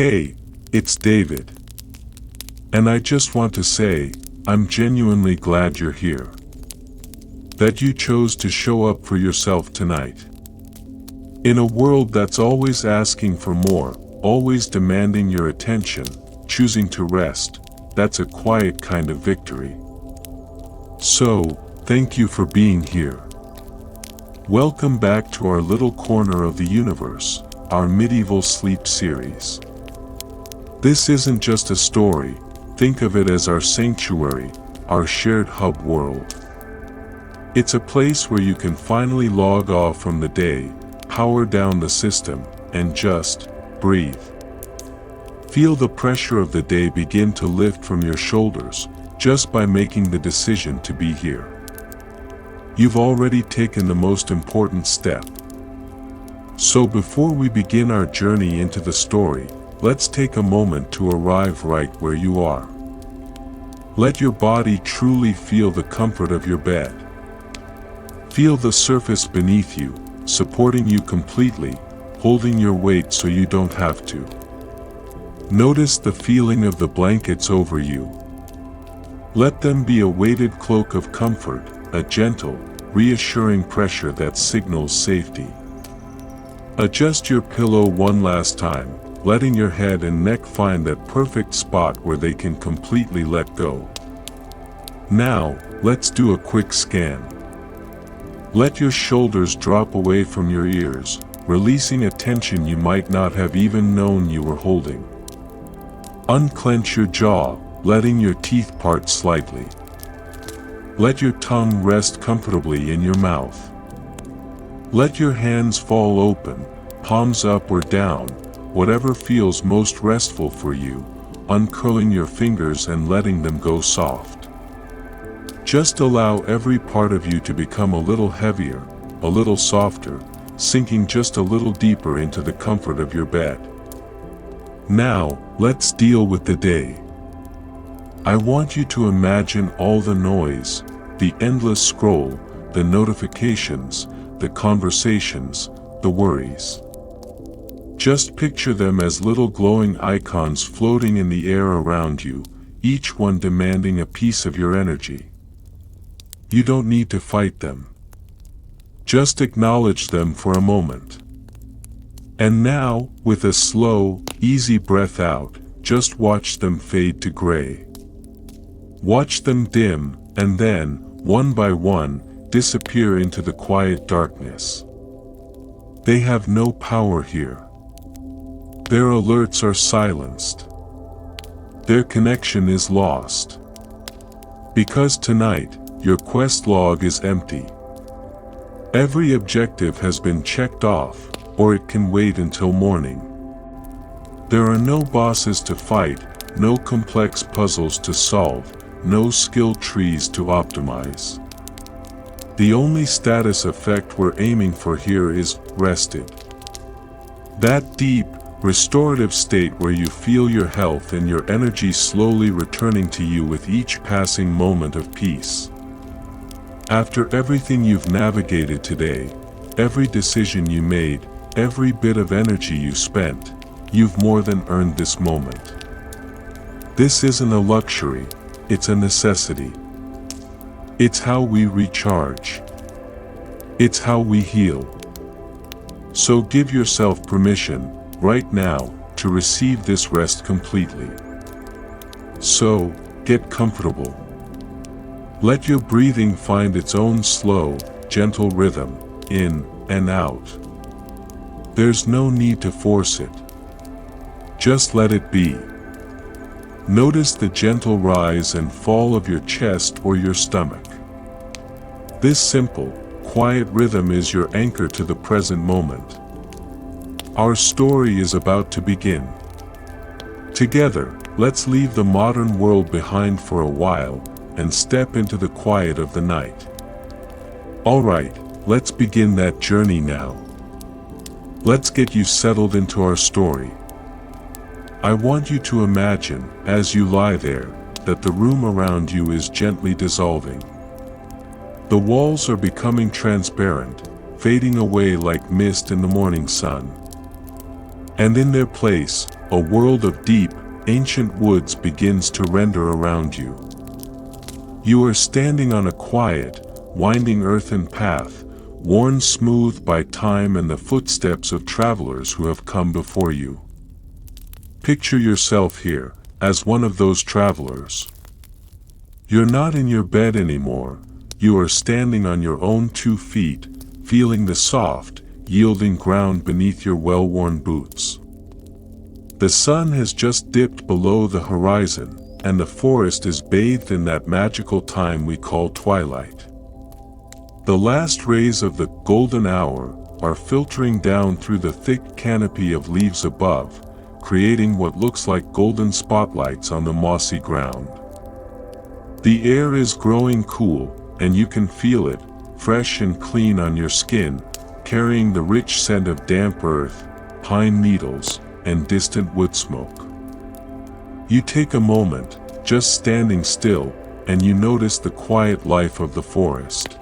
Hey, it's David. And I just want to say, I'm genuinely glad you're here. That you chose to show up for yourself tonight. In a world that's always asking for more, always demanding your attention, choosing to rest, that's a quiet kind of victory. So, thank you for being here. Welcome back to our little corner of the universe, our medieval sleep series. This isn't just a story, think of it as our sanctuary, our shared hub world. It's a place where you can finally log off from the day, power down the system, and just breathe. Feel the pressure of the day begin to lift from your shoulders, just by making the decision to be here. You've already taken the most important step. So before we begin our journey into the story, let's take a moment to arrive right where you are. Let your body truly feel the comfort of your bed. Feel the surface beneath you, supporting you completely, holding your weight so you don't have to. Notice the feeling of the blankets over you. Let them be a weighted cloak of comfort, a gentle, reassuring pressure that signals safety. Adjust your pillow one last time, letting your head and neck find that perfect spot where they can completely let go. Now, let's do a quick scan. Let your shoulders drop away from your ears, releasing a tension you might not have even known you were holding. Unclench your jaw, letting your teeth part slightly. Let your tongue rest comfortably in your mouth. Let your hands fall open, palms up or down, whatever feels most restful for you, uncurling your fingers and letting them go soft. Just allow every part of you to become a little heavier, a little softer, sinking just a little deeper into the comfort of your bed. Now, let's deal with the day. I want you to imagine all the noise, the endless scroll, the notifications, the conversations, the worries. Just picture them as little glowing icons floating in the air around you, each one demanding a piece of your energy. You don't need to fight them. Just acknowledge them for a moment. And now, with a slow, easy breath out, just watch them fade to gray. Watch them dim, and then, one by one, disappear into the quiet darkness. They have no power here. Their alerts are silenced. Their connection is lost. Because tonight, your quest log is empty. Every objective has been checked off, or it can wait until morning. There are no bosses to fight, no complex puzzles to solve, no skill trees to optimize. The only status effect we're aiming for here is rested. That deep, restorative state where you feel your health and your energy slowly returning to you with each passing moment of peace. After everything you've navigated today, every decision you made, every bit of energy you spent, you've more than earned this moment. This isn't a luxury, it's a necessity. It's how we recharge. It's how we heal. So give yourself permission, right now, to receive this rest completely. So, get comfortable. Let your breathing find its own slow, gentle rhythm, in and out. There's no need to force it. Just let it be. Notice the gentle rise and fall of your chest or your stomach. This simple, quiet rhythm is your anchor to the present moment. Our story is about to begin. Together, let's leave the modern world behind for a while, and step into the quiet of the night. Alright, let's begin that journey now. Let's get you settled into our story. I want you to imagine, as you lie there, that the room around you is gently dissolving. The walls are becoming transparent, fading away like mist in the morning sun. And in their place, a world of deep, ancient woods begins to render around you. You are standing on a quiet, winding earthen path, worn smooth by time and the footsteps of travelers who have come before you. Picture yourself here, as one of those travelers. You're not in your bed anymore, you are standing on your own 2 feet, feeling the soft, yielding ground beneath your well-worn boots. The sun has just dipped below the horizon, and the forest is bathed in that magical time we call twilight. The last rays of the golden hour are filtering down through the thick canopy of leaves above, creating what looks like golden spotlights on the mossy ground. The air is growing cool, and you can feel it, fresh and clean on your skin, carrying the rich scent of damp earth, pine needles, and distant wood smoke. You take a moment, just standing still, and you notice the quiet life of the forest.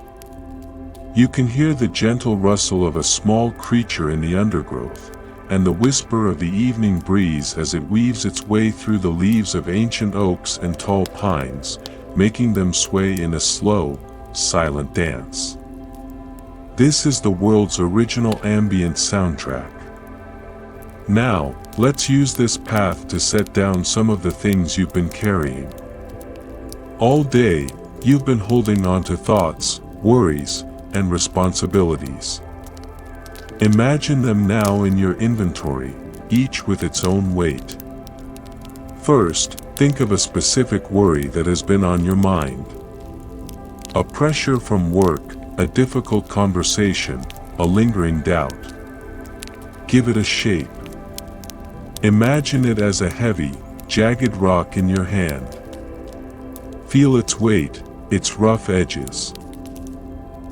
You can hear the gentle rustle of a small creature in the undergrowth, and the whisper of the evening breeze as it weaves its way through the leaves of ancient oaks and tall pines, making them sway in a slow, silent dance. This is the world's original ambient soundtrack. Now, let's use this path to set down some of the things you've been carrying. All day, you've been holding on to thoughts, worries, and responsibilities. Imagine them now in your inventory, each with its own weight. First, think of a specific worry that has been on your mind. A pressure from work, a difficult conversation, a lingering doubt. Give it a shape. Imagine it as a heavy, jagged rock in your hand. Feel its weight, its rough edges.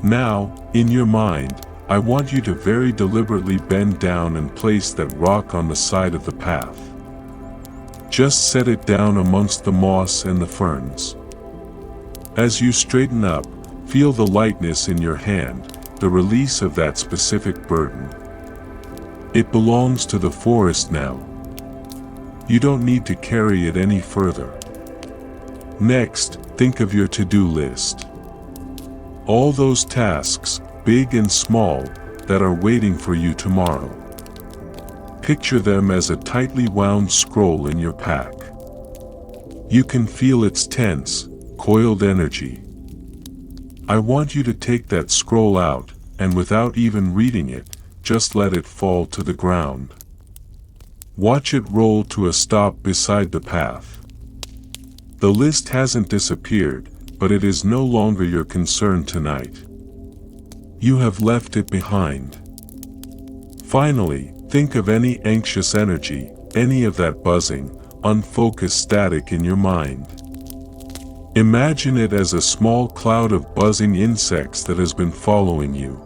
Now, in your mind, I want you to very deliberately bend down and place that rock on the side of the path. Just set it down amongst the moss and the ferns. As you straighten up, feel the lightness in your hand, the release of that specific burden. It belongs to the forest now. You don't need to carry it any further. Next, think of your to-do list. All those tasks, big and small, that are waiting for you tomorrow. Picture them as a tightly wound scroll in your pack. You can feel its tense, coiled energy. I want you to take that scroll out, and without even reading it, just let it fall to the ground. Watch it roll to a stop beside the path. The list hasn't disappeared, but it is no longer your concern tonight. You have left it behind. Finally, think of any anxious energy, any of that buzzing, unfocused static in your mind. Imagine it as a small cloud of buzzing insects that has been following you.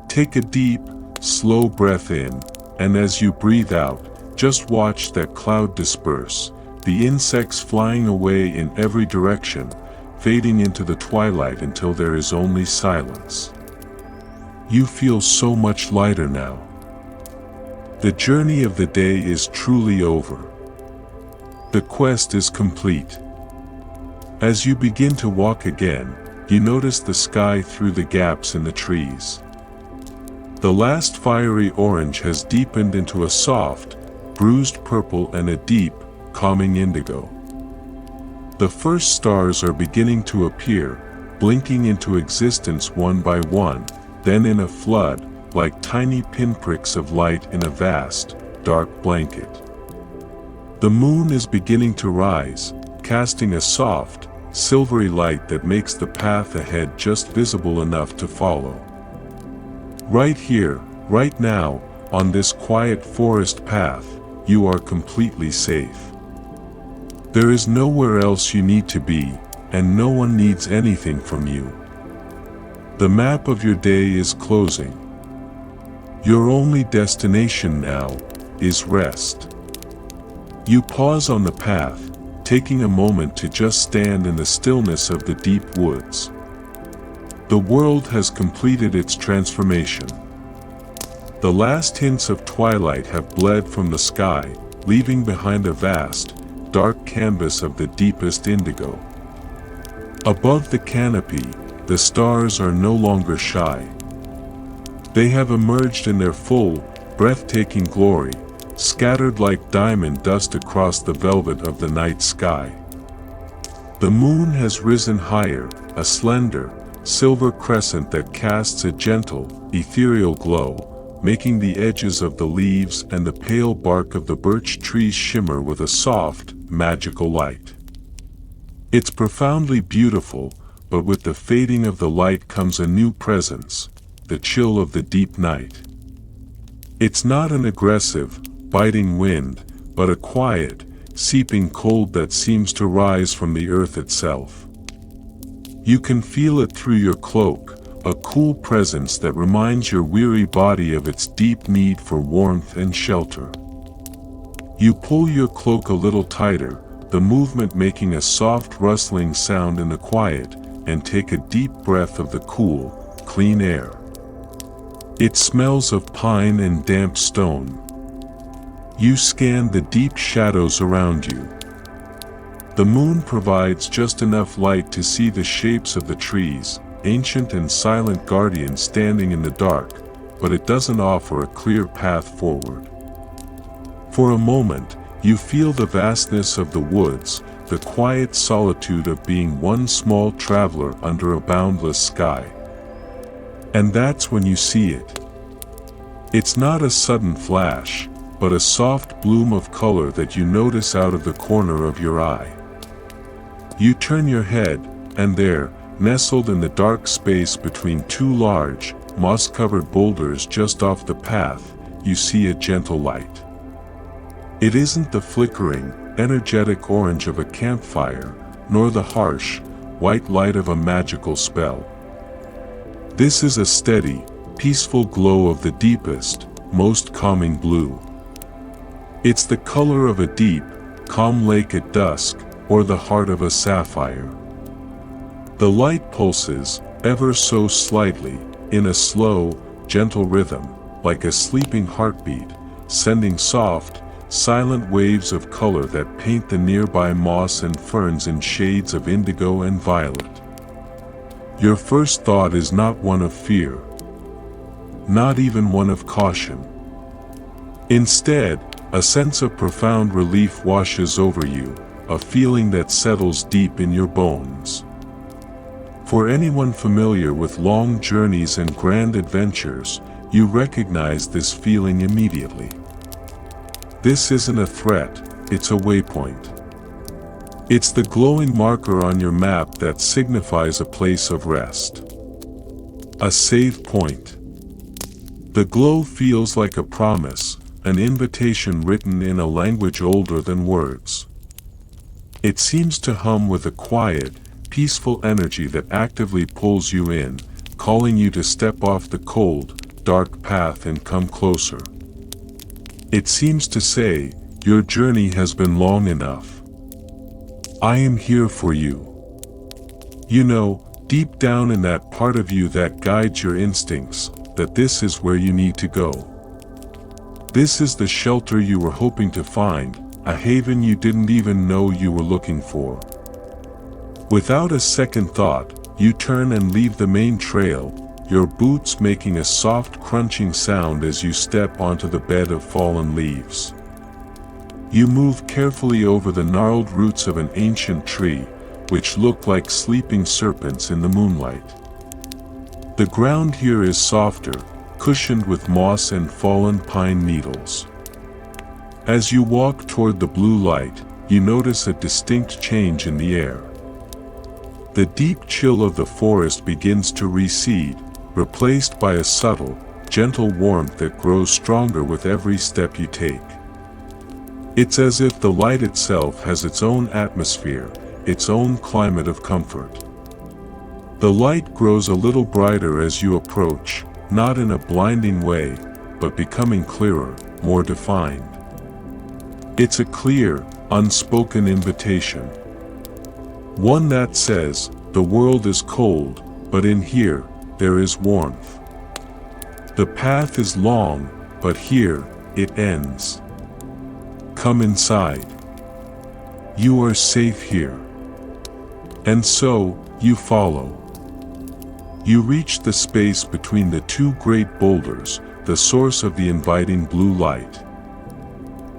Take a deep, slow breath in, and as you breathe out, just watch that cloud disperse, the insects flying away in every direction, fading into the twilight until there is only silence. You feel so much lighter now. The journey of the day is truly over. The quest is complete. As you begin to walk again, you notice the sky through the gaps in the trees. The last fiery orange has deepened into a soft, bruised purple and a deep, calming indigo. The first stars are beginning to appear, blinking into existence one by one, then in a flood, like tiny pinpricks of light in a vast, dark blanket. The moon is beginning to rise, casting a soft, silvery light that makes the path ahead just visible enough to follow. Right here, right now, on this quiet forest path, you are completely safe. There is nowhere else you need to be, and no one needs anything from you. The map of your day is closing. Your only destination now is rest. You pause on the path, taking a moment to just stand in the stillness of the deep woods. The world has completed its transformation. The last hints of twilight have bled from the sky, leaving behind a vast, dark canvas of the deepest indigo. Above the canopy, the stars are no longer shy. They have emerged in their full, breathtaking glory, scattered like diamond dust across the velvet of the night sky. The moon has risen higher, a slender, silver crescent that casts a gentle, ethereal glow, making the edges of the leaves and the pale bark of the birch trees shimmer with a soft, magical light. It's profoundly beautiful, but with the fading of the light comes a new presence, the chill of the deep night. It's not an aggressive, biting wind, but a quiet, seeping cold that seems to rise from the earth itself. You can feel it through your cloak, a cool presence that reminds your weary body of its deep need for warmth and shelter. You pull your cloak a little tighter, the movement making a soft rustling sound in the quiet, and take a deep breath of the cool, clean air. It smells of pine and damp stone. You scan the deep shadows around you. The moon provides just enough light to see the shapes of the trees, ancient and silent guardians standing in the dark, but it doesn't offer a clear path forward. For a moment, you feel the vastness of the woods, the quiet solitude of being one small traveler under a boundless sky. And that's when you see it. It's not a sudden flash, but a soft bloom of color that you notice out of the corner of your eye. You turn your head, and there, nestled in the dark space between two large, moss-covered boulders just off the path, you see a gentle light. It isn't the flickering, energetic orange of a campfire, nor the harsh, white light of a magical spell. This is a steady, peaceful glow of the deepest, most calming blue. It's the color of a deep, calm lake at dusk, or the heart of a sapphire. The light pulses, ever so slightly, in a slow, gentle rhythm, like a sleeping heartbeat, sending soft, silent waves of color that paint the nearby moss and ferns in shades of indigo and violet. Your first thought is not one of fear, not even one of caution. Instead, a sense of profound relief washes over you, a feeling that settles deep in your bones. For anyone familiar with long journeys and grand adventures, you recognize this feeling immediately. This isn't a threat, it's a waypoint. It's the glowing marker on your map that signifies a place of rest. A save point. The glow feels like a promise, an invitation written in a language older than words. It seems to hum with a quiet, peaceful energy that actively pulls you in, calling you to step off the cold, dark path and come closer. It seems to say, your journey has been long enough. I am here for you. You know, deep down in that part of you that guides your instincts, that this is where you need to go. This is the shelter you were hoping to find, a haven you didn't even know you were looking for. Without a second thought, you turn and leave the main trail, your boots making a soft crunching sound as you step onto the bed of fallen leaves. You move carefully over the gnarled roots of an ancient tree, which look like sleeping serpents in the moonlight. The ground here is softer, cushioned with moss and fallen pine needles. As you walk toward the blue light, you notice a distinct change in the air. The deep chill of the forest begins to recede, replaced by a subtle, gentle warmth that grows stronger with every step you take. It's as if the light itself has its own atmosphere, its own climate of comfort. The light grows a little brighter as you approach, not in a blinding way, but becoming clearer, more defined. It's a clear, unspoken invitation. One that says, the world is cold, but in here, there is warmth. The path is long, but here, it ends. Come inside. You are safe here. And so, you follow. You reach the space between the two great boulders, the source of the inviting blue light.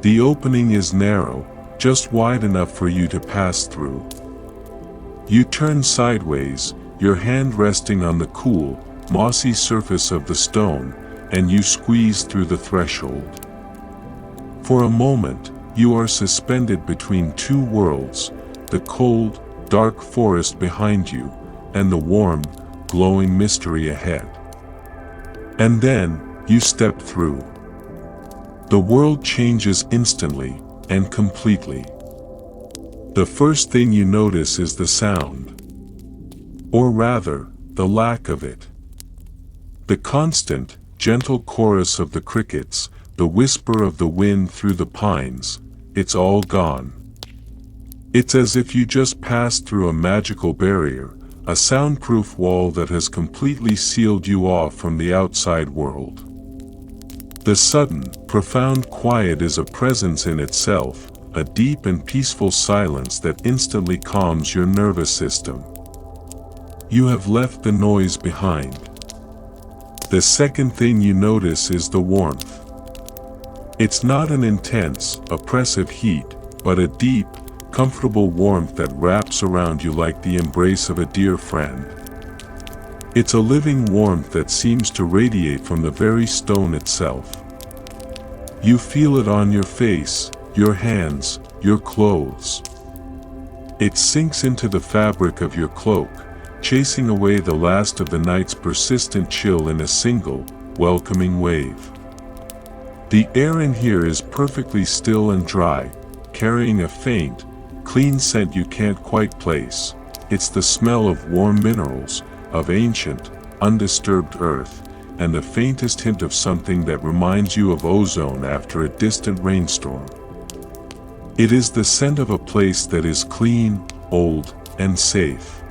The opening is narrow, just wide enough for you to pass through. You turn sideways, your hand resting on the cool, mossy surface of the stone, and you squeeze through the threshold. For a moment, you are suspended between two worlds, the cold, dark forest behind you, and the warm, glowing mystery ahead. And then, you step through. The world changes instantly, and completely. The first thing you notice is the sound. Or rather, the lack of it. The constant, gentle chorus of the crickets, the whisper of the wind through the pines, it's all gone. It's as if you just passed through a magical barrier, a soundproof wall that has completely sealed you off from the outside world. The sudden, profound quiet is a presence in itself, a deep and peaceful silence that instantly calms your nervous system. You have left the noise behind. The second thing you notice is the warmth. It's not an intense, oppressive heat, but a deep, comfortable warmth that wraps around you like the embrace of a dear friend. It's a living warmth that seems to radiate from the very stone itself. You feel it on your face, your hands, your clothes. It sinks into the fabric of your cloak, chasing away the last of the night's persistent chill in a single, welcoming wave. The air in here is perfectly still and dry, carrying a faint, clean scent you can't quite place. It's the smell of warm minerals, of ancient, undisturbed earth, and the faintest hint of something that reminds you of ozone after a distant rainstorm. It is the scent of a place that is clean, old, and safe.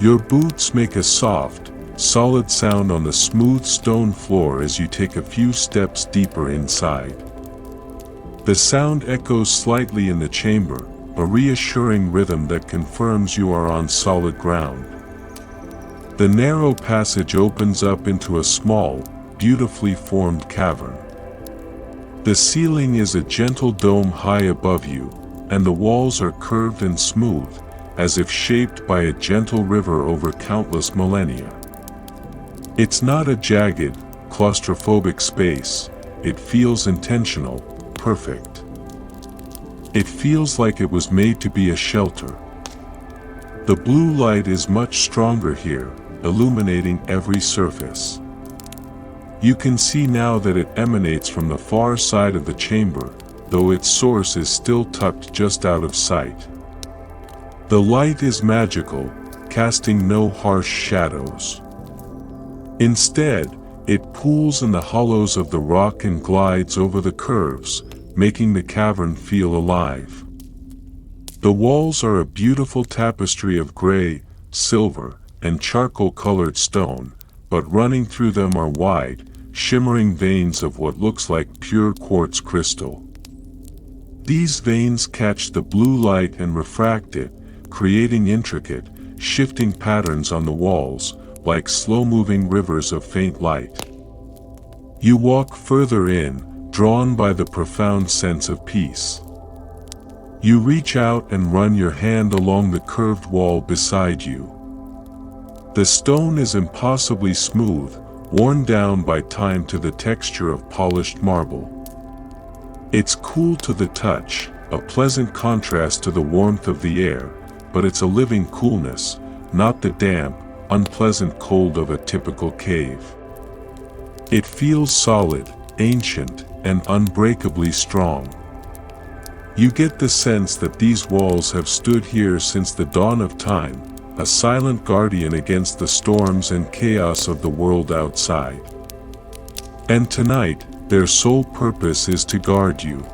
Your boots make a soft, solid sound on the smooth stone floor as you take a few steps deeper inside. The sound echoes slightly in the chamber, a reassuring rhythm that confirms you are on solid ground. The narrow passage opens up into a small, beautifully formed cavern. The ceiling is a gentle dome high above you, and the walls are curved and smooth, as if shaped by a gentle river over countless millennia. It's not a jagged, claustrophobic space. It feels intentional, perfect. It feels like it was made to be a shelter. The blue light is much stronger here, illuminating every surface. You can see now that it emanates from the far side of the chamber, though its source is still tucked just out of sight. The light is magical, casting no harsh shadows. Instead, it pools in the hollows of the rock and glides over the curves, making the cavern feel alive. The walls are a beautiful tapestry of gray, silver, and charcoal-colored stone, but running through them are wide, shimmering veins of what looks like pure quartz crystal. These veins catch the blue light and refract it, creating intricate, shifting patterns on the walls, like slow-moving rivers of faint light. You walk further in, drawn by the profound sense of peace. You reach out and run your hand along the curved wall beside you. The stone is impossibly smooth, worn down by time to the texture of polished marble. It's cool to the touch, a pleasant contrast to the warmth of the air, but it's a living coolness, not the damp, unpleasant cold of a typical cave. It feels solid, ancient, and unbreakably strong. You get the sense that these walls have stood here since the dawn of time, a silent guardian against the storms and chaos of the world outside. And tonight, their sole purpose is to guard you.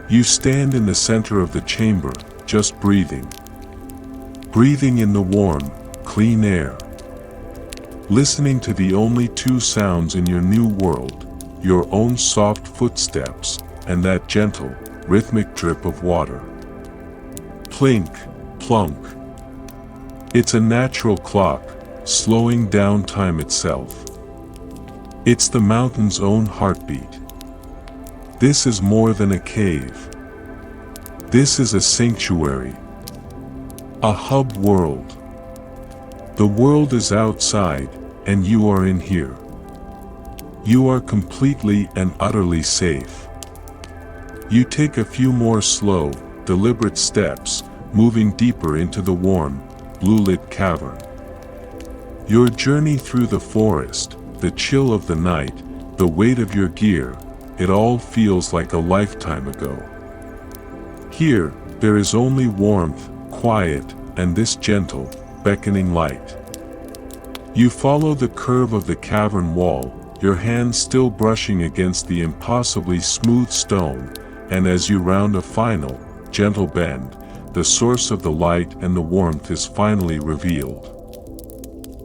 You stand in the center of the chamber, just breathing. Breathing in the warm, clean air. Listening to the only two sounds in your new world, your own soft footsteps, and that gentle, rhythmic drip of water. Plink, plunk. It's a natural clock, slowing down time itself. It's the mountain's own heartbeat. This is more than a cave. This is a sanctuary. A hub world. The world is outside, and you are in here. You are completely and utterly safe. You take a few more slow, deliberate steps, moving deeper into the warm, blue-lit cavern. Your journey through the forest, the chill of the night, the weight of your gear, it all feels like a lifetime ago. Here, there is only warmth, quiet, and this gentle, beckoning light. You follow the curve of the cavern wall, your hands still brushing against the impossibly smooth stone, and as you round a final, gentle bend, the source of the light and the warmth is finally revealed.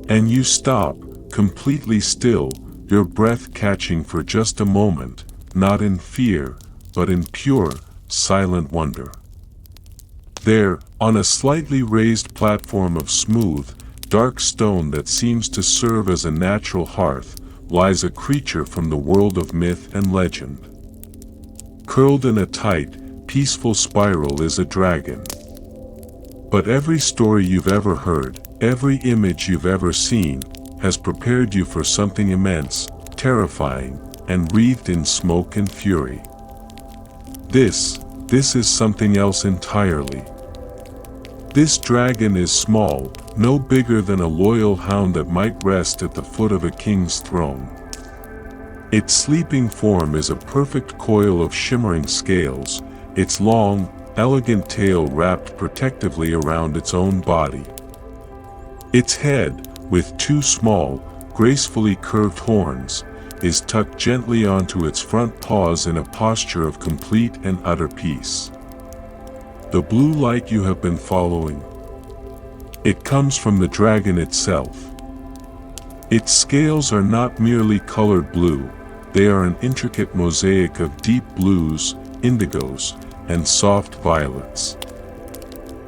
And you stop, completely still, your breath catching for just a moment, not in fear, but in pure, silent wonder. There, on a slightly raised platform of smooth, dark stone that seems to serve as a natural hearth, lies a creature from the world of myth and legend. Curled in a tight, peaceful spiral is a dragon. But every story you've ever heard, every image you've ever seen, has prepared you for something immense, terrifying, and wreathed in smoke and fury. This is something else entirely. This dragon is small, no bigger than a loyal hound that might rest at the foot of a king's throne. Its sleeping form is a perfect coil of shimmering scales, its long, elegant tail wrapped protectively around its own body. Its head, with two small, gracefully curved horns, is tucked gently onto its front paws in a posture of complete and utter peace. The blue light you have been following. It comes from the dragon itself. Its scales are not merely colored blue, they are an intricate mosaic of deep blues, indigos, and soft violets.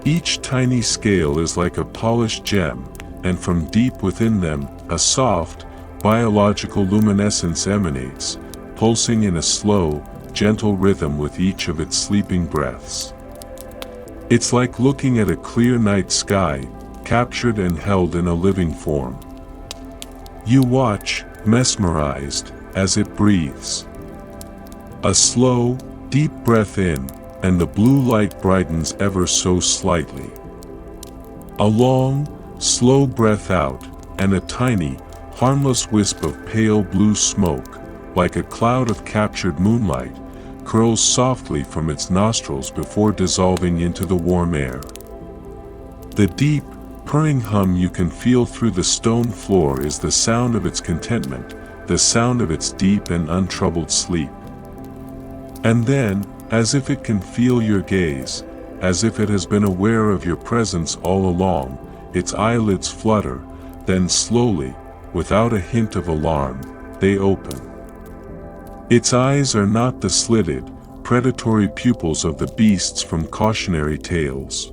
Each tiny scale is like a polished gem, and from deep within them, a soft, biological luminescence emanates, pulsing in a slow, gentle rhythm with each of its sleeping breaths. It's like looking at a clear night sky, captured and held in a living form. You watch, mesmerized, as it breathes. A slow, deep breath in, and the blue light brightens ever so slightly. A long, slow breath out, and a tiny, harmless wisp of pale blue smoke, like a cloud of captured moonlight, curls softly from its nostrils before dissolving into the warm air. The deep, purring hum you can feel through the stone floor is the sound of its contentment, the sound of its deep and untroubled sleep. And then, as if it can feel your gaze, as if it has been aware of your presence all along, its eyelids flutter, then slowly, without a hint of alarm, they open. Its eyes are not the slitted, predatory pupils of the beasts from cautionary tales.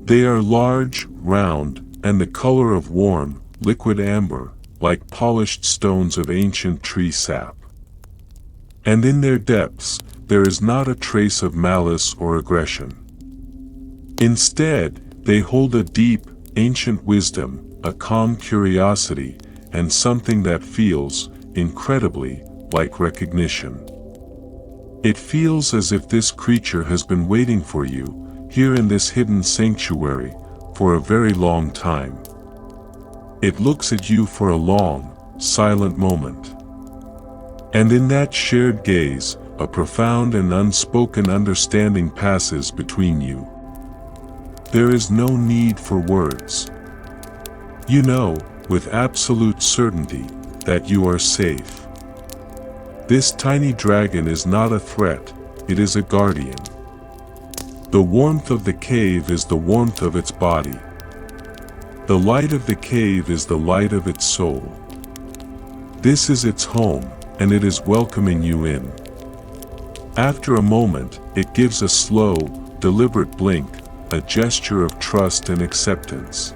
They are large, round, and the color of warm, liquid amber, like polished stones of ancient tree sap. And in their depths, there is not a trace of malice or aggression. Instead, they hold a deep, ancient wisdom, a calm curiosity, and something that feels, incredibly, like recognition. It feels as if this creature has been waiting for you, here in this hidden sanctuary, for a very long time. It looks at you for a long, silent moment. And in that shared gaze, a profound and unspoken understanding passes between you. There is no need for words. You know, with absolute certainty, that you are safe. This tiny dragon is not a threat, it is a guardian. The warmth of the cave is the warmth of its body. The light of the cave is the light of its soul. This is its home, and it is welcoming you in. After a moment, it gives a slow, deliberate blink, a gesture of trust and acceptance.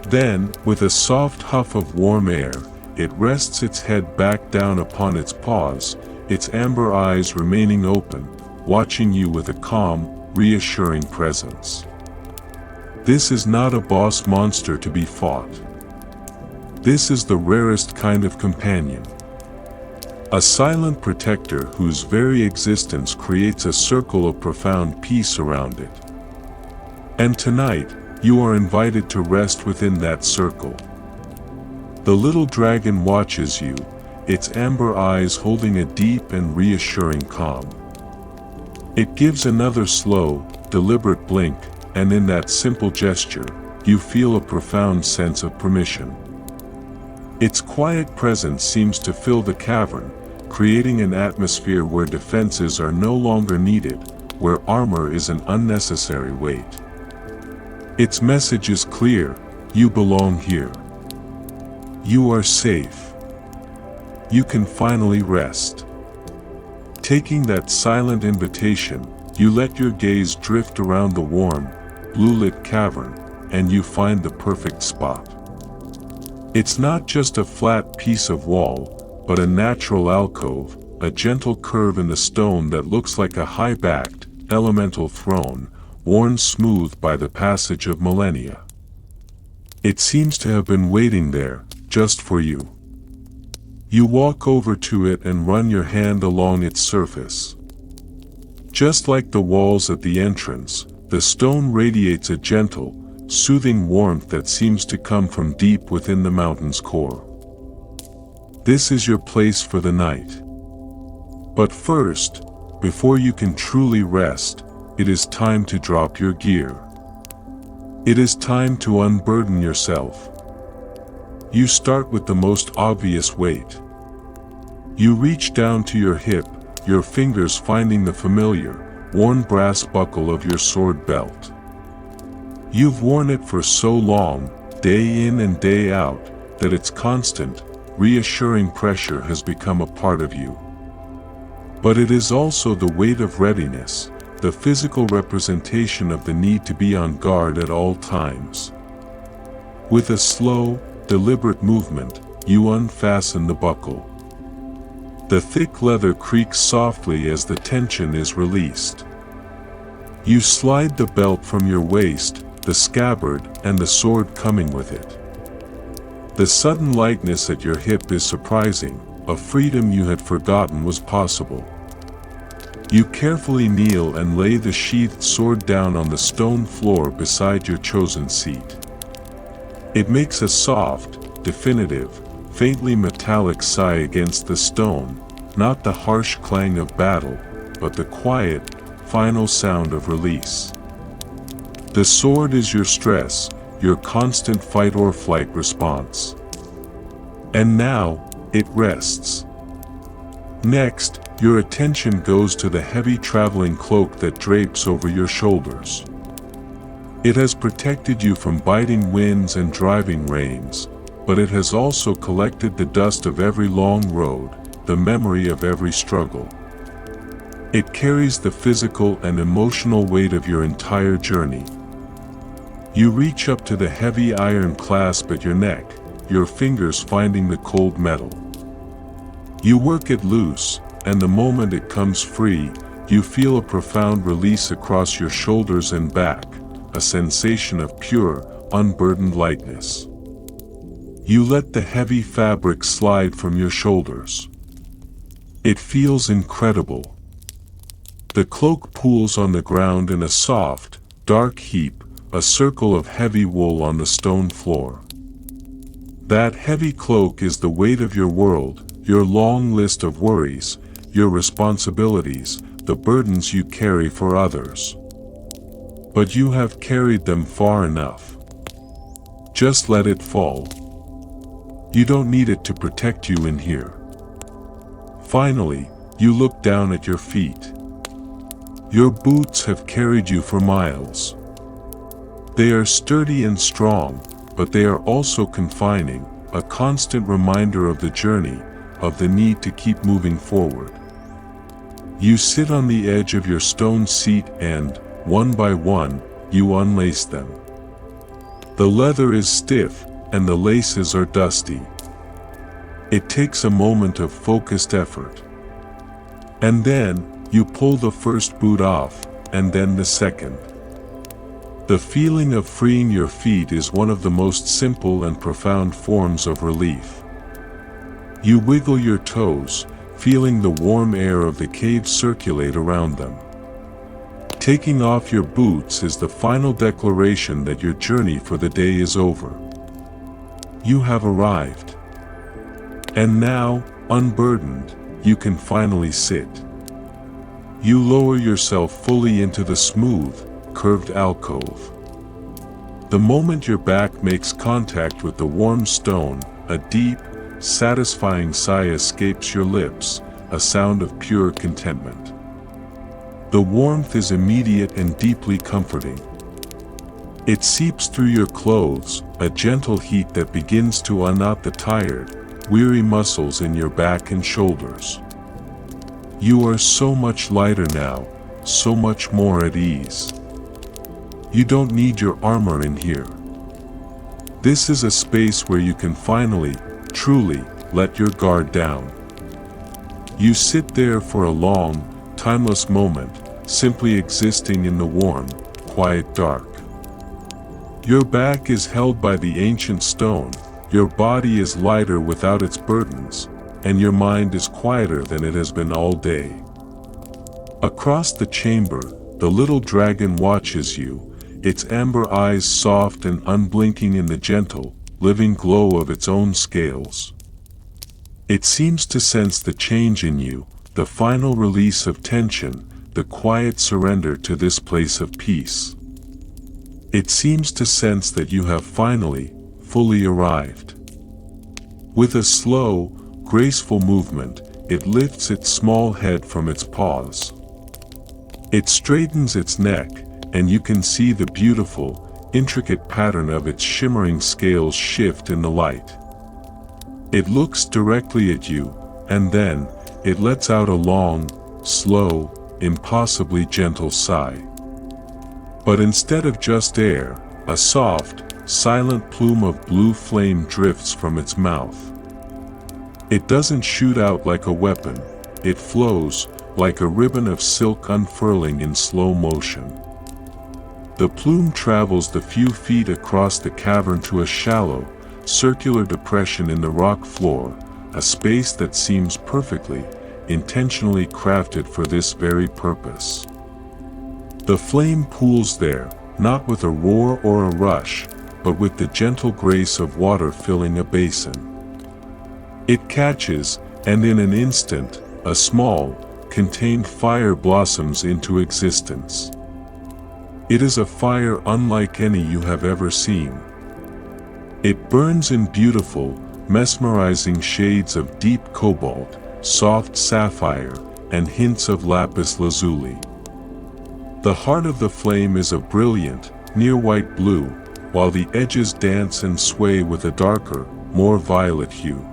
Then, with a soft huff of warm air, it rests its head back down upon its paws, its amber eyes remaining open, watching you with a calm, reassuring presence. This is not a boss monster to be fought. This is the rarest kind of companion. A silent protector whose very existence creates a circle of profound peace around it. And tonight, you are invited to rest within that circle. The little dragon watches you, its amber eyes holding a deep and reassuring calm. It gives another slow, deliberate blink, and in that simple gesture, you feel a profound sense of permission. Its quiet presence seems to fill the cavern, creating an atmosphere where defenses are no longer needed, where armor is an unnecessary weight. Its message is clear: you belong here. You are safe. You can finally rest. Taking that silent invitation, you let your gaze drift around the warm, blue-lit cavern, and you find the perfect spot. It's not just a flat piece of wall, but a natural alcove, a gentle curve in the stone that looks like a high-backed, elemental throne, worn smooth by the passage of millennia. It seems to have been waiting there, just for you. You walk over to it and run your hand along its surface. Just like the walls at the entrance, the stone radiates a gentle, soothing warmth that seems to come from deep within the mountain's core. This is your place for the night. But first, before you can truly rest, it is time to drop your gear. It is time to unburden yourself. You start with the most obvious weight. You reach down to your hip, your fingers finding the familiar, worn brass buckle of your sword belt. You've worn it for so long, day in and day out, that its constant, reassuring pressure has become a part of you. But it is also the weight of readiness, the physical representation of the need to be on guard at all times. With a slow, deliberate movement, you unfasten the buckle. The thick leather creaks softly as the tension is released. You slide the belt from your waist, the scabbard and the sword coming with it. The sudden lightness at your hip is surprising, a freedom you had forgotten was possible. You carefully kneel and lay the sheathed sword down on the stone floor beside your chosen seat. It makes a soft, definitive, faintly metallic sigh against the stone, not the harsh clang of battle, but the quiet, final sound of release. The sword is your stress, your constant fight or flight response. And now, it rests. Next, your attention goes to the heavy traveling cloak that drapes over your shoulders. It has protected you from biting winds and driving rains, but it has also collected the dust of every long road, the memory of every struggle. It carries the physical and emotional weight of your entire journey. You reach up to the heavy iron clasp at your neck, your fingers finding the cold metal. You work it loose, and the moment it comes free, you feel a profound release across your shoulders and back, a sensation of pure, unburdened lightness. You let the heavy fabric slide from your shoulders. It feels incredible. The cloak pools on the ground in a soft, dark heap, a circle of heavy wool on the stone floor. That heavy cloak is the weight of your world, your long list of worries, your responsibilities, the burdens you carry for others. But you have carried them far enough. Just let it fall. You don't need it to protect you in here. Finally, you look down at your feet. Your boots have carried you for miles. They are sturdy and strong, but they are also confining, a constant reminder of the journey, of the need to keep moving forward. You sit on the edge of your stone seat and, one by one, you unlace them. The leather is stiff, and the laces are dusty. It takes a moment of focused effort. And then, you pull the first boot off, and then the second. The feeling of freeing your feet is one of the most simple and profound forms of relief. You wiggle your toes, feeling the warm air of the cave circulate around them. Taking off your boots is the final declaration that your journey for the day is over. You have arrived. And now, unburdened, you can finally sit. You lower yourself fully into the smooth, curved alcove. The moment your back makes contact with the warm stone, a deep, satisfying sigh escapes your lips, a sound of pure contentment. The warmth is immediate and deeply comforting. It seeps through your clothes, a gentle heat that begins to unknot the tired, weary muscles in your back and shoulders. You are so much lighter now, so much more at ease. You don't need your armor in here. This is a space where you can finally, truly, let your guard down. You sit there for a long, timeless moment, simply existing in the warm, quiet dark. Your back is held by the ancient stone, your body is lighter without its burdens, and your mind is quieter than it has been all day. Across the chamber, the little dragon watches you, its amber eyes soft and unblinking in the gentle, living glow of its own scales. It seems to sense the change in you, the final release of tension, the quiet surrender to this place of peace. It seems to sense that you have finally, fully arrived. With a slow, graceful movement, it lifts its small head from its paws. It straightens its neck, and you can see the beautiful, intricate pattern of its shimmering scales shift in the light. It looks directly at you, and then, it lets out a long, slow, impossibly gentle sigh. But instead of just air, a soft, silent plume of blue flame drifts from its mouth. It doesn't shoot out like a weapon, it flows, like a ribbon of silk unfurling in slow motion. The plume travels the few feet across the cavern to a shallow, circular depression in the rock floor, a space that seems perfectly, intentionally crafted for this very purpose. The flame pools there, not with a roar or a rush, but with the gentle grace of water filling a basin. It catches, and in an instant, a small, contained fire blossoms into existence. It is a fire unlike any you have ever seen. It burns in beautiful, mesmerizing shades of deep cobalt, soft sapphire, and hints of lapis lazuli. The heart of the flame is a brilliant, near-white blue, while the edges dance and sway with a darker, more violet hue.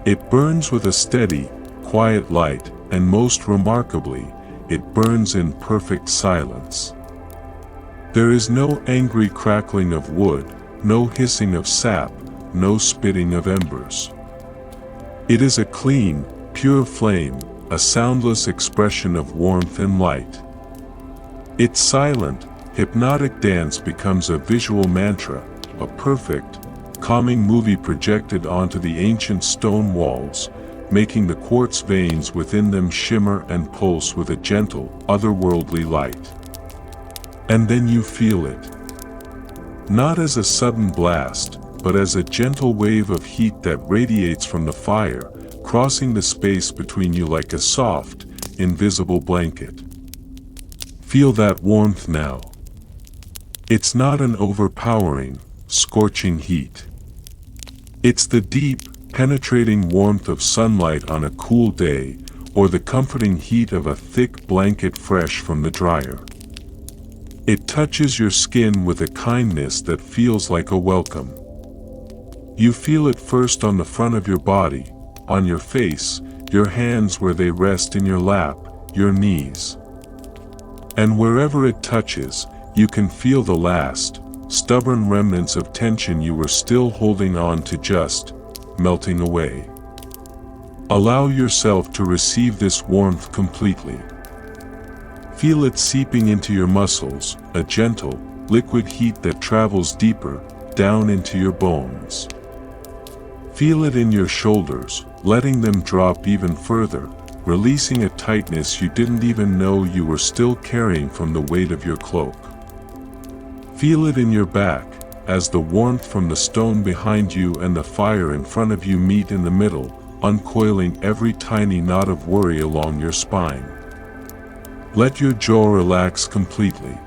It burns with a steady, quiet light, and most remarkably, it burns in perfect silence. There is no angry crackling of wood, no hissing of sap, no spitting of embers. It is a clean, pure flame, a soundless expression of warmth and light. Its silent, hypnotic dance becomes a visual mantra, a perfect, calming movie projected onto the ancient stone walls, making the quartz veins within them shimmer and pulse with a gentle, otherworldly light. And then you feel it. Not as a sudden blast, but as a gentle wave of heat that radiates from the fire, crossing the space between you like a soft, invisible blanket. Feel that warmth now. It's not an overpowering, scorching heat. It's the deep, penetrating warmth of sunlight on a cool day, or the comforting heat of a thick blanket fresh from the dryer. It touches your skin with a kindness that feels like a welcome. You feel it first on the front of your body, on your face, your hands where they rest in your lap, your knees. And wherever it touches, you can feel the last, stubborn remnants of tension you were still holding on to just melting away. Allow yourself to receive this warmth completely. Feel it seeping into your muscles, a gentle, liquid heat that travels deeper, down into your bones. Feel it in your shoulders, letting them drop even further, releasing a tightness you didn't even know you were still carrying from the weight of your cloak. Feel it in your back, as the warmth from the stone behind you and the fire in front of you meet in the middle, uncoiling every tiny knot of worry along your spine. Let your jaw relax completely.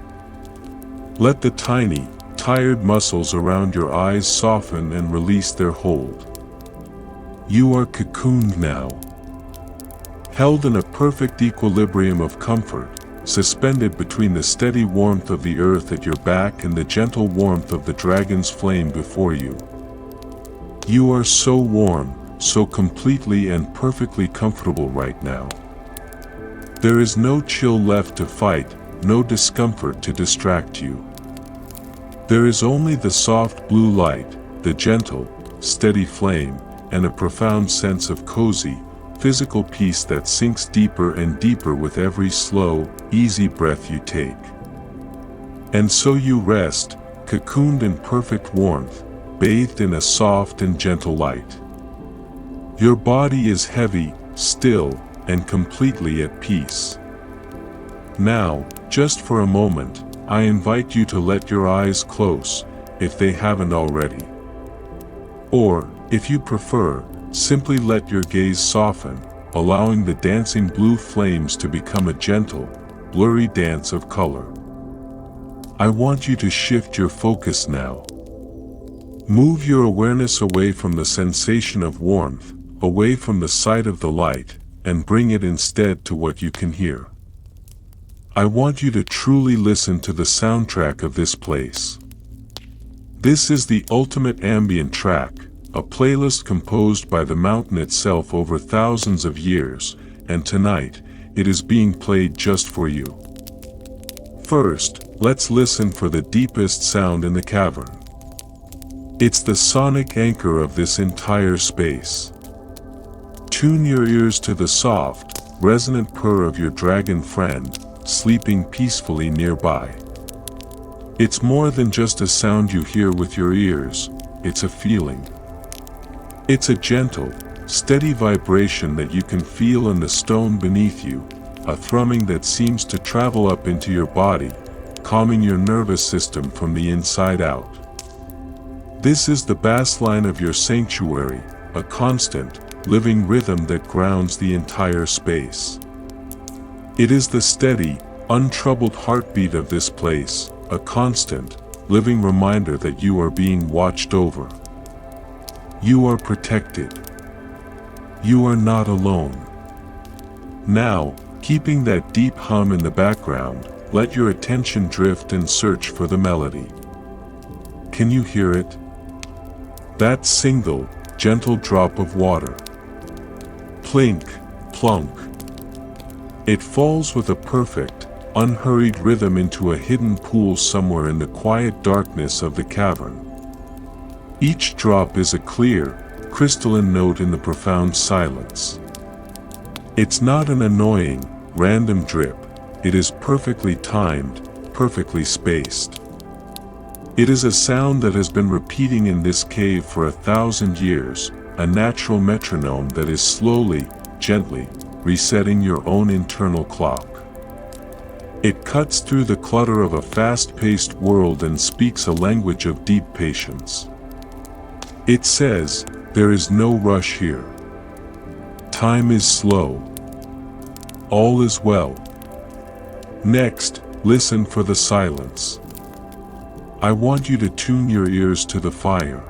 Let the tiny, tired muscles around your eyes soften and release their hold. You are cocooned now. Held in a perfect equilibrium of comfort, suspended between the steady warmth of the earth at your back and the gentle warmth of the dragon's flame before you. You are so warm, so completely and perfectly comfortable right now. There is no chill left to fight, no discomfort to distract you. There is only the soft blue light, the gentle, steady flame, and a profound sense of cozy, physical peace that sinks deeper and deeper with every slow, easy breath you take. And so you rest, cocooned in perfect warmth, bathed in a soft and gentle light. Your body is heavy, still, and completely at peace. Now, just for a moment, I invite you to let your eyes close, if they haven't already. Or, if you prefer, simply let your gaze soften, allowing the dancing blue flames to become a gentle, blurry dance of color. I want you to shift your focus now. Move your awareness away from the sensation of warmth, away from the sight of the light, and bring it instead to what you can hear. I want you to truly listen to the soundtrack of this place. This is the ultimate ambient track, a playlist composed by the mountain itself over thousands of years, and tonight, it is being played just for you. First, let's listen for the deepest sound in the cavern. It's the sonic anchor of this entire space. Tune your ears to the soft, resonant purr of your dragon friend, sleeping peacefully nearby. It's more than just a sound you hear with your ears, it's a feeling. It's a gentle, steady vibration that you can feel in the stone beneath you, a thrumming that seems to travel up into your body, calming your nervous system from the inside out. This is the bass line of your sanctuary, a constant, living rhythm that grounds the entire space. It is the steady, untroubled heartbeat of this place, a constant, living reminder that you are being watched over. You are protected. You are not alone. Now, keeping that deep hum in the background, let your attention drift and search for the melody. Can you hear it? That single, gentle drop of water. Plink, plunk. It falls with a perfect, unhurried rhythm into a hidden pool somewhere in the quiet darkness of the cavern. Each drop is a clear, crystalline note in the profound silence. It's not an annoying, random drip, it is perfectly timed, perfectly spaced. It is a sound that has been repeating in this cave for 1,000 years, a natural metronome that is slowly, gently, resetting your own internal clock. It cuts through the clutter of a fast-paced world and speaks a language of deep patience. It says, there is no rush here. Time is slow. All is well. Next, listen for the silence. I want you to tune your ears to the fire.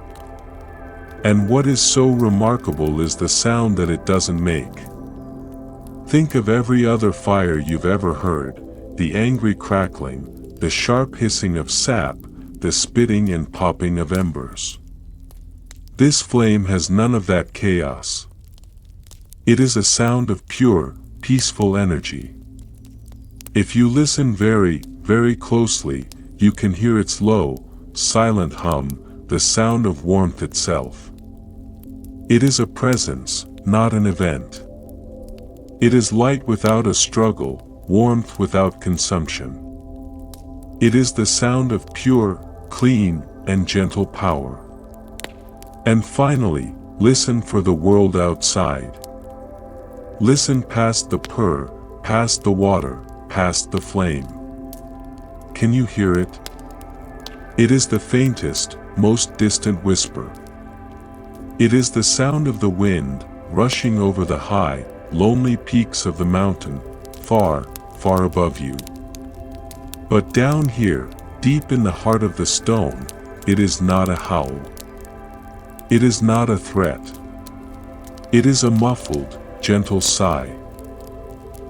And what is so remarkable is the sound that it doesn't make. Think of every other fire you've ever heard, the angry crackling, the sharp hissing of sap, the spitting and popping of embers. This flame has none of that chaos. It is a sound of pure, peaceful energy. If you listen very, very closely, you can hear its low, silent hum, the sound of warmth itself. It is a presence, not an event. It is light without a struggle, warmth without consumption. It is the sound of pure, clean, and gentle power. And finally, listen for the world outside. Listen past the purr, past the water, past the flame. Can you hear it? It is the faintest, most distant whisper. It is the sound of the wind, rushing over the high, lonely peaks of the mountain, far, far above you. But down here, deep in the heart of the stone, it is not a howl. It is not a threat. It is a muffled, gentle sigh.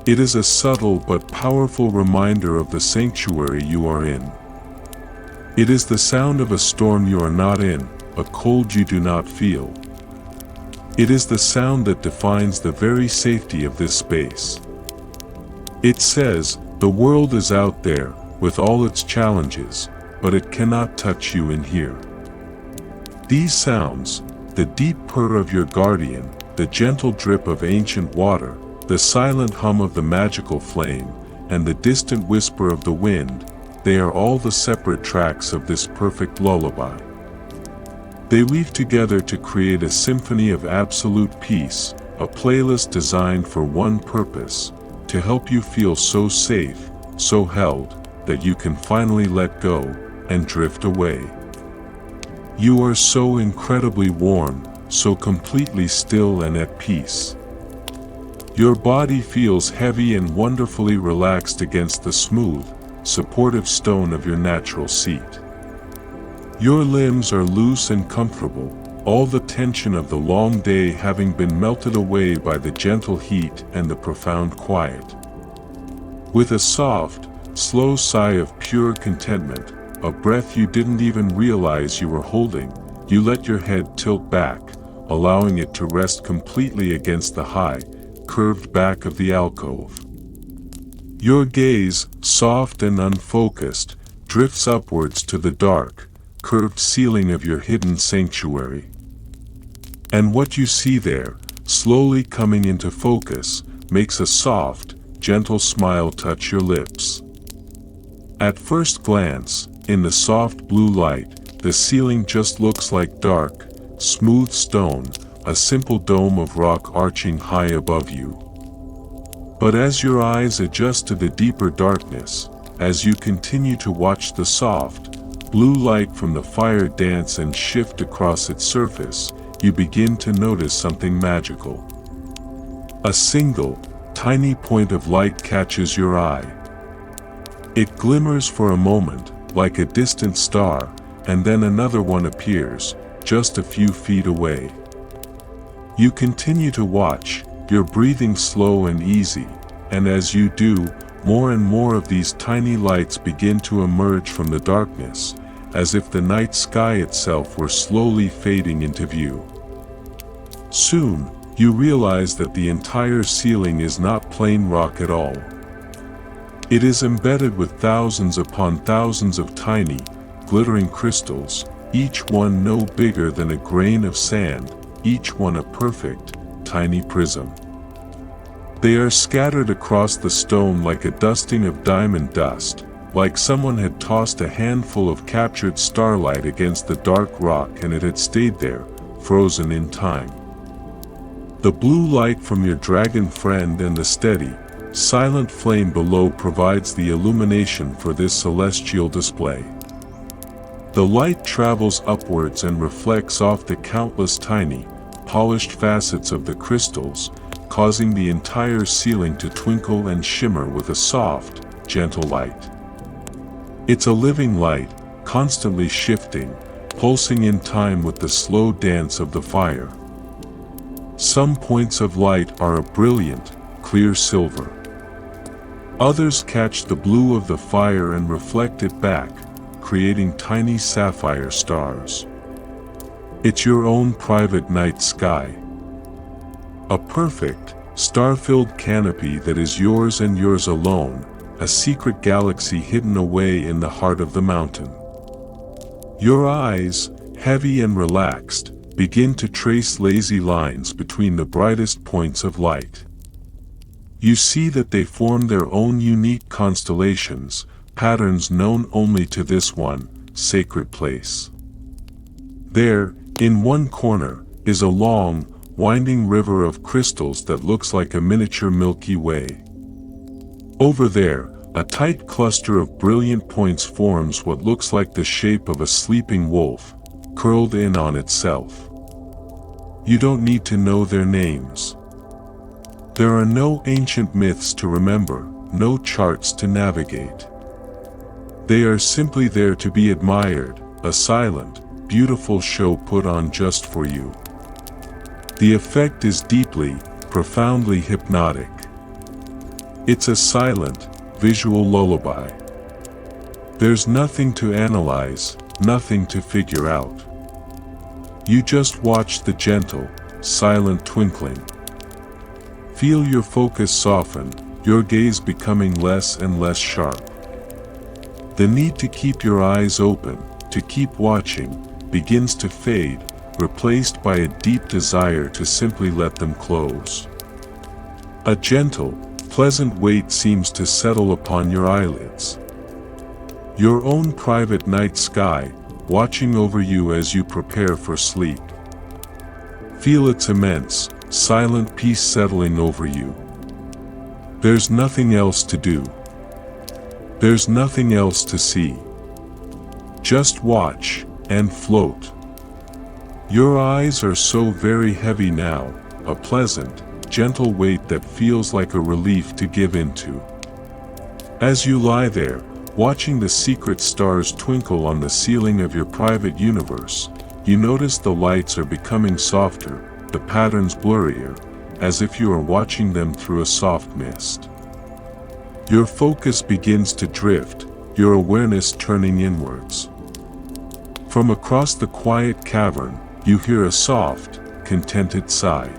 It is a subtle but powerful reminder of the sanctuary you are in. It is the sound of a storm you are not in, a cold you do not feel. It is the sound that defines the very safety of this space. It says, the world is out there, with all its challenges, but it cannot touch you in here. These sounds, the deep purr of your guardian, the gentle drip of ancient water, the silent hum of the magical flame, and the distant whisper of the wind, they are all the separate tracks of this perfect lullaby. They weave together to create a symphony of absolute peace, a playlist designed for one purpose, to help you feel so safe, so held, that you can finally let go and drift away. You are so incredibly warm, so completely still and at peace. Your body feels heavy and wonderfully relaxed against the smooth, supportive stone of your natural seat. Your limbs are loose and comfortable, all the tension of the long day having been melted away by the gentle heat and the profound quiet. With a soft, slow sigh of pure contentment, a breath you didn't even realize you were holding, you let your head tilt back, allowing it to rest completely against the high, curved back of the alcove. Your gaze, soft and unfocused, drifts upwards to the dark, curved ceiling of your hidden sanctuary. And what you see there, slowly coming into focus, makes a soft, gentle smile touch your lips. At first glance, in the soft blue light, the ceiling just looks like dark, smooth stone, a simple dome of rock arching high above you. But as your eyes adjust to the deeper darkness, as you continue to watch the soft, blue light from the fire dance and shift across its surface, you begin to notice something magical. A single, tiny point of light catches your eye. It glimmers for a moment, like a distant star, and then another one appears, just a few feet away. You continue to watch, your breathing slow and easy, and as you do, more and more of these tiny lights begin to emerge from the darkness, as if the night sky itself were slowly fading into view. Soon, you realize that the entire ceiling is not plain rock at all. It is embedded with thousands upon thousands of tiny, glittering crystals, each one no bigger than a grain of sand, each one a perfect, tiny prism. They are scattered across the stone like a dusting of diamond dust, like someone had tossed a handful of captured starlight against the dark rock and it had stayed there, frozen in time. The blue light from your dragon friend and the steady, silent flame below provides the illumination for this celestial display. The light travels upwards and reflects off the countless tiny, polished facets of the crystals, causing the entire ceiling to twinkle and shimmer with a soft, gentle light. It's a living light, constantly shifting, pulsing in time with the slow dance of the fire. Some points of light are a brilliant, clear silver. Others catch the blue of the fire and reflect it back, creating tiny sapphire stars. It's your own private night sky. A perfect, star-filled canopy that is yours and yours alone, a secret galaxy hidden away in the heart of the mountain. Your eyes, heavy and relaxed, begin to trace lazy lines between the brightest points of light. You see that they form their own unique constellations, patterns known only to this one sacred place. There, in one corner, is a long, winding river of crystals that looks like a miniature Milky Way. Over there, a tight cluster of brilliant points forms what looks like the shape of a sleeping wolf, curled in on itself. You don't need to know their names. There are no ancient myths to remember, no charts to navigate. They are simply there to be admired, a silent, beautiful show put on just for you. The effect is deeply, profoundly hypnotic. It's a silent, visual lullaby. There's nothing to analyze, nothing to figure out. You just watch the gentle, silent twinkling. Feel your focus soften, your gaze becoming less and less sharp. The need to keep your eyes open, to keep watching, begins to fade, replaced by a deep desire to simply let them close. A gentle, pleasant weight seems to settle upon your eyelids. Your own private night sky, watching over you as you prepare for sleep. Feel its immense, silent peace settling over you. There's nothing else to do. There's nothing else to see. Just watch, and float. Your eyes are so very heavy now, a pleasant, gentle weight that feels like a relief to give into. As you lie there, watching the secret stars twinkle on the ceiling of your private universe, you notice the lights are becoming softer, the patterns blurrier, as if you are watching them through a soft mist. Your focus begins to drift, your awareness turning inwards. From across the quiet cavern, you hear a soft, contented sigh.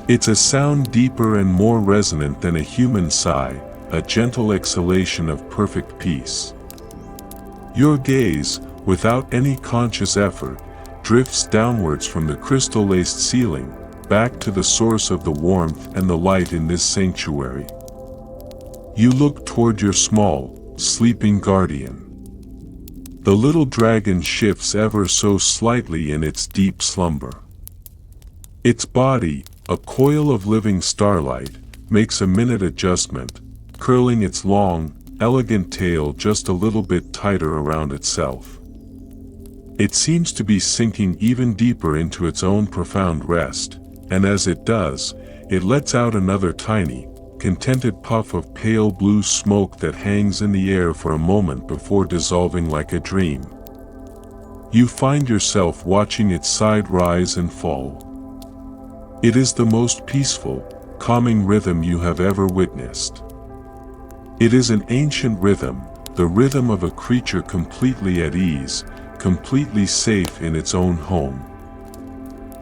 It's a sound deeper and more resonant than a human sigh, a gentle exhalation of perfect peace. Your gaze, without any conscious effort, drifts downwards from the crystal-laced ceiling, back to the source of the warmth and the light in this sanctuary. You look toward your small, sleeping guardian. The little dragon shifts ever so slightly in its deep slumber. Its body, a coil of living starlight, makes a minute adjustment, curling its long, elegant tail just a little bit tighter around itself. It seems to be sinking even deeper into its own profound rest, and as it does, it lets out another tiny, contented puff of pale blue smoke that hangs in the air for a moment before dissolving like a dream. You find yourself watching its side rise and fall. It is the most peaceful, calming rhythm you have ever witnessed. It is an ancient rhythm, the rhythm of a creature completely at ease, completely safe in its own home.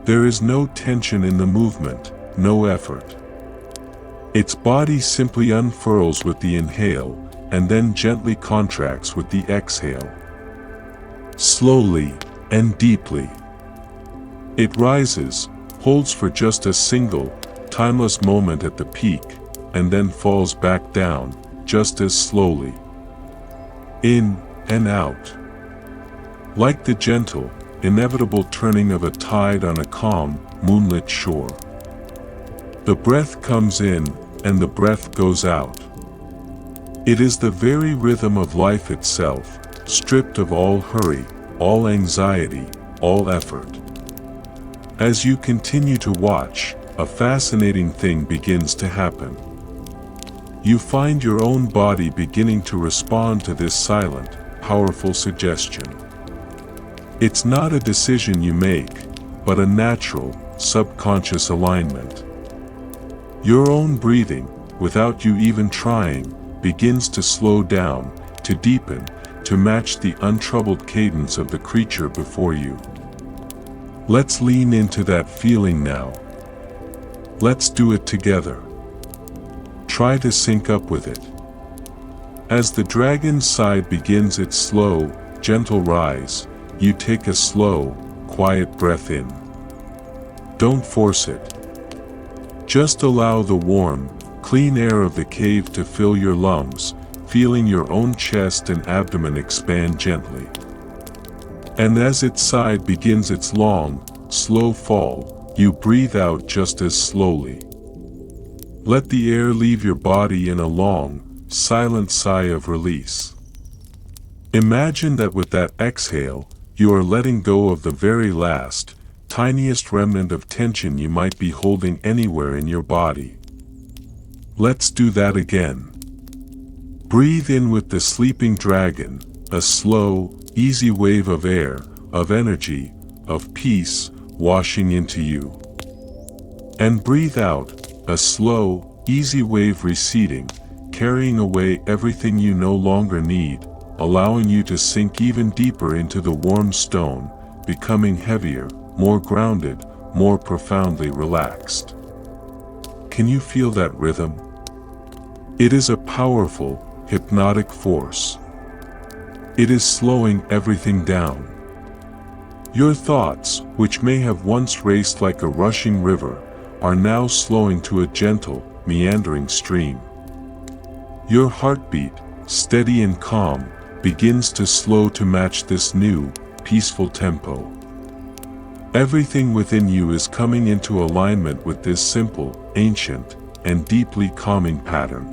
There is no tension in the movement, no effort. Its body simply unfurls with the inhale, and then gently contracts with the exhale. Slowly and deeply. It rises, holds for just a single, timeless moment at the peak, and then falls back down, just as slowly. In and out. Like the gentle, inevitable turning of a tide on a calm, moonlit shore. The breath comes in, and the breath goes out. It is the very rhythm of life itself, stripped of all hurry, all anxiety, all effort. As you continue to watch, a fascinating thing begins to happen. You find your own body beginning to respond to this silent, powerful suggestion. It's not a decision you make, but a natural, subconscious alignment. Your own breathing, without you even trying, begins to slow down, to deepen, to match the untroubled cadence of the creature before you. Let's lean into that feeling now. Let's do it together. Try to sync up with it. As the dragon's side begins its slow, gentle rise, you take a slow, quiet breath in. Don't force it. Just allow the warm, clean air of the cave to fill your lungs, feeling your own chest and abdomen expand gently. And as its side begins its long, slow fall, you breathe out just as slowly. Let the air leave your body in a long, silent sigh of release. Imagine that with that exhale, you are letting go of the very last, tiniest remnant of tension you might be holding anywhere in your body. Let's do that again. Breathe in with the sleeping dragon, a slow, easy wave of air, of energy, of peace, washing into you. And breathe out, a slow, easy wave receding, carrying away everything you no longer need, allowing you to sink even deeper into the warm stone, becoming heavier, more grounded, more profoundly relaxed. Can you feel that rhythm? It is a powerful, hypnotic force. It is slowing everything down. Your thoughts, which may have once raced like a rushing river, are now slowing to a gentle, meandering stream. Your heartbeat, steady and calm, begins to slow to match this new, peaceful tempo. Everything within you is coming into alignment with this simple, ancient, and deeply calming pattern.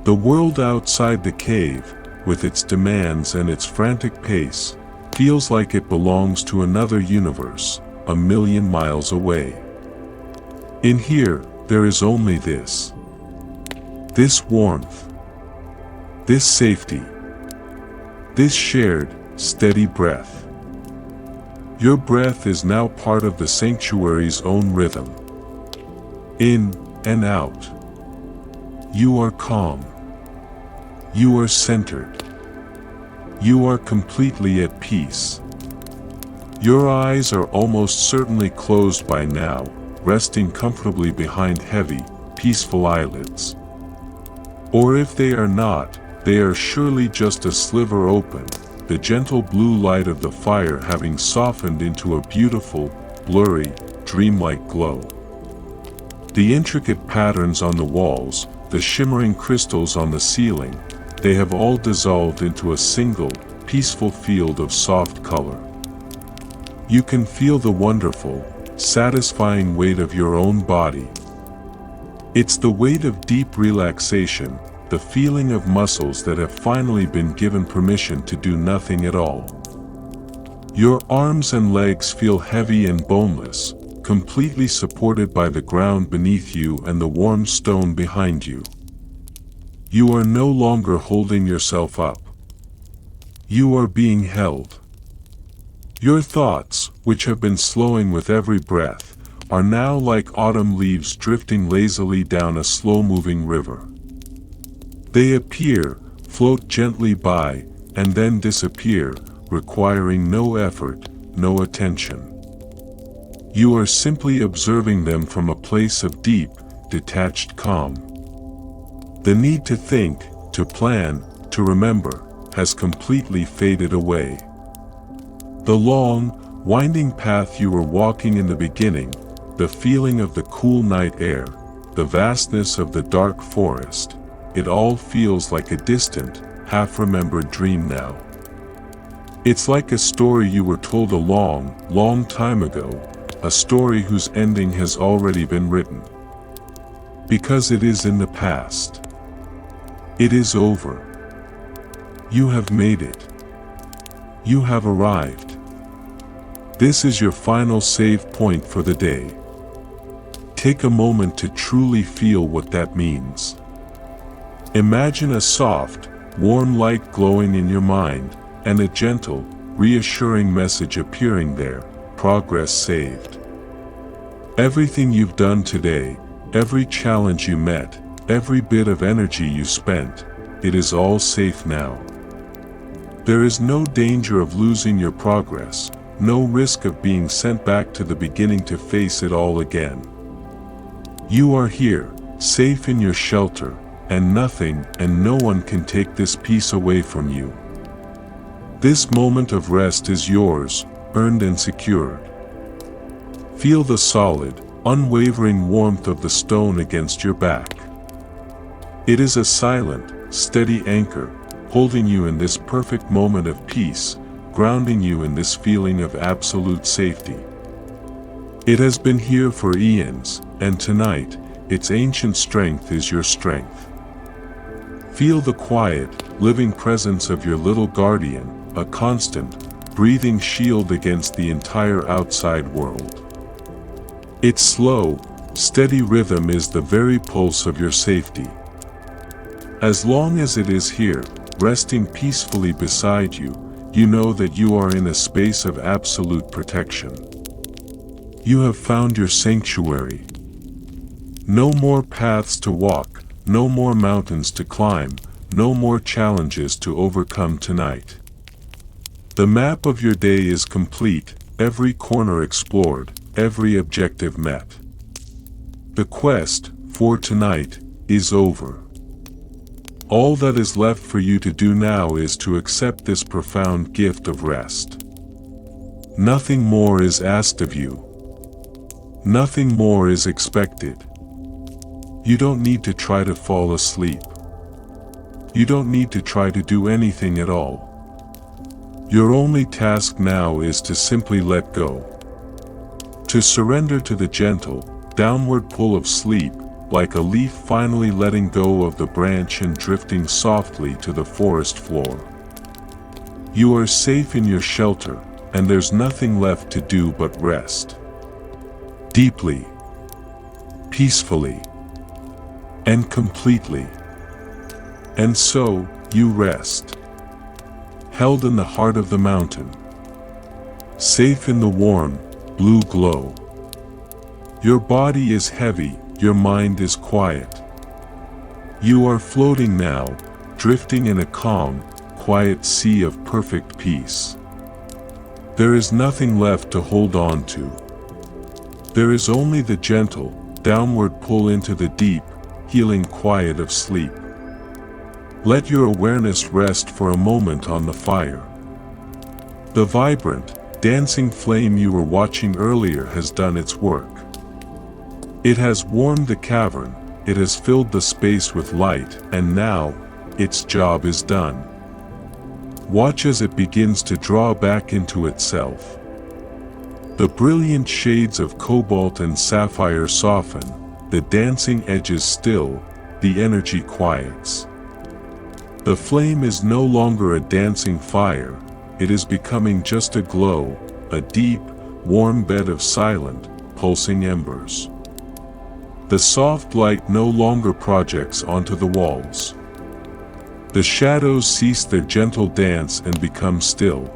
The world outside the cave, with its demands and its frantic pace, feels like it belongs to another universe, a million miles away. In here, there is only this. This warmth. This safety. This shared, steady breath. Your breath is now part of the sanctuary's own rhythm. In and out. You are calm. You are centered. You are completely at peace. Your eyes are almost certainly closed by now, resting comfortably behind heavy, peaceful eyelids. Or if they are not, they are surely just a sliver open, the gentle blue light of the fire having softened into a beautiful, blurry, dreamlike glow. The intricate patterns on the walls, the shimmering crystals on the ceiling, they have all dissolved into a single, peaceful field of soft color. You can feel the wonderful, satisfying weight of your own body. It's the weight of deep relaxation, the feeling of muscles that have finally been given permission to do nothing at all. Your arms and legs feel heavy and boneless, completely supported by the ground beneath you and the warm stone behind you. You are no longer holding yourself up. You are being held. Your thoughts, which have been slowing with every breath, are now like autumn leaves drifting lazily down a slow-moving river. They appear, float gently by, and then disappear, requiring no effort, no attention. You are simply observing them from a place of deep, detached calm. The need to think, to plan, to remember, has completely faded away. The long, winding path you were walking in the beginning, the feeling of the cool night air, the vastness of the dark forest, it all feels like a distant, half-remembered dream now. It's like a story you were told a long, long time ago, a story whose ending has already been written. Because it is in the past. It is over. You have made it. You have arrived. This is your final save point for the day. Take a moment to truly feel what that means. Imagine a soft, warm light glowing in your mind, and a gentle, reassuring message appearing there, progress saved. Everything you've done today, every challenge you met, every bit of energy you spent, it is all safe now. There is no danger of losing your progress, no risk of being sent back to the beginning to face it all again. You are here, safe in your shelter, and nothing and no one can take this peace away from you. This moment of rest is yours, earned and secured. Feel the solid, unwavering warmth of the stone against your back. It is a silent, steady anchor, holding you in this perfect moment of peace, grounding you in this feeling of absolute safety. It has been here for eons, and tonight, its ancient strength is your strength. Feel the quiet, living presence of your little guardian, a constant, breathing shield against the entire outside world. Its slow, steady rhythm is the very pulse of your safety. As long as it is here, resting peacefully beside you, you know that you are in a space of absolute protection. You have found your sanctuary. No more paths to walk, no more mountains to climb, no more challenges to overcome tonight. The map of your day is complete, every corner explored, every objective met. The quest, for tonight, is over. All that is left for you to do now is to accept this profound gift of rest. Nothing more is asked of you. Nothing more is expected. You don't need to try to fall asleep. You don't need to try to do anything at all. Your only task now is to simply let go. To surrender to the gentle, downward pull of sleep, like a leaf finally letting go of the branch and drifting softly to the forest floor. You are safe in your shelter, and there's nothing left to do but rest. Deeply, peacefully, and completely. And so, you rest. Held in the heart of the mountain. Safe in the warm, blue glow. Your body is heavy, your mind is quiet. You are floating now, drifting in a calm, quiet sea of perfect peace. There is nothing left to hold on to. There is only the gentle, downward pull into the deep, healing quiet of sleep. Let your awareness rest for a moment on the fire. The vibrant, dancing flame you were watching earlier has done its work. It has warmed the cavern, it has filled the space with light, and now, its job is done. Watch as it begins to draw back into itself. The brilliant shades of cobalt and sapphire soften, the dancing edges still, the energy quiets. The flame is no longer a dancing fire, it is becoming just a glow, a deep, warm bed of silent, pulsing embers. The soft light no longer projects onto the walls. The shadows cease their gentle dance and become still.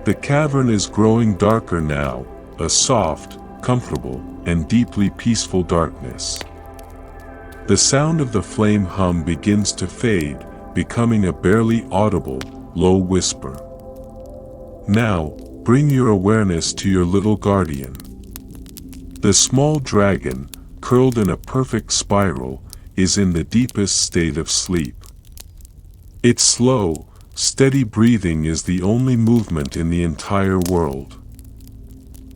The cavern is growing darker now, a soft, comfortable, and deeply peaceful darkness. The sound of the flame hum begins to fade, becoming a barely audible, low whisper. Now, bring your awareness to your little guardian. The small dragon, curled in a perfect spiral, is in the deepest state of sleep. Its slow, steady breathing is the only movement in the entire world.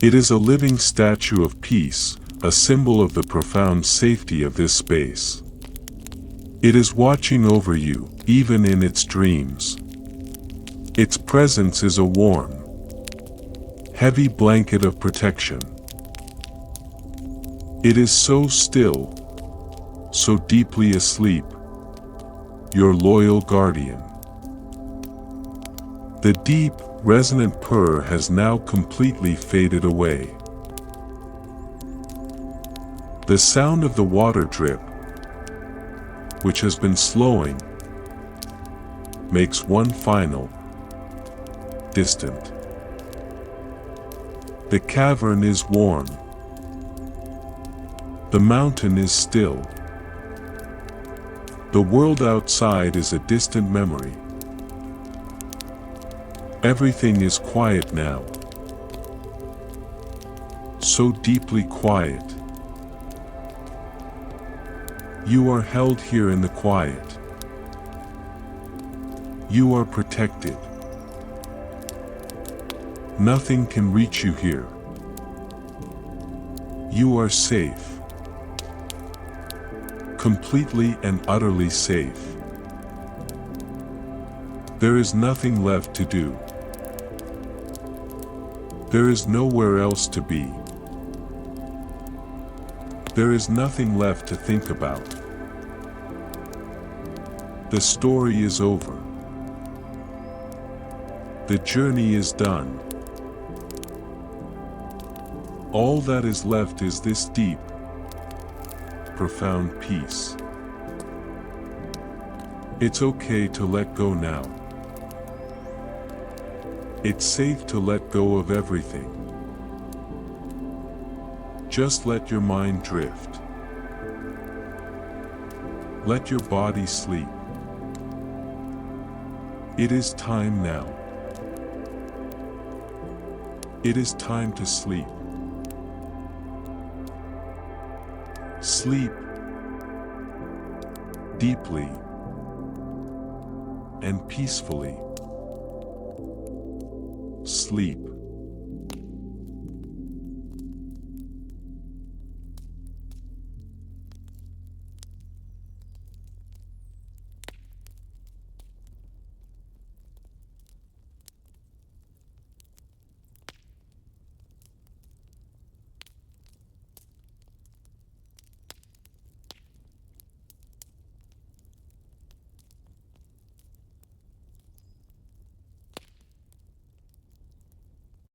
It is a living statue of peace, a symbol of the profound safety of this space. It is watching over you, even in its dreams. Its presence is a warm, heavy blanket of protection. It is so still, so deeply asleep, your loyal guardian. The deep, resonant purr has now completely faded away. The sound of the water drip, which has been slowing, makes one final, distant. The cavern is warm. The mountain is still. The world outside is a distant memory. Everything is quiet now. So deeply quiet. You are held here in the quiet. You are protected. Nothing can reach you here. You are safe. Completely and utterly safe. There is nothing left to do. There is nowhere else to be. There is nothing left to think about. The story is over. The journey is done. All that is left is this deep, profound peace. It's okay to let go now. It's safe to let go of everything. Just let your mind drift. Let your body sleep. It is time now. It is time to sleep. Sleep deeply and peacefully. Sleep.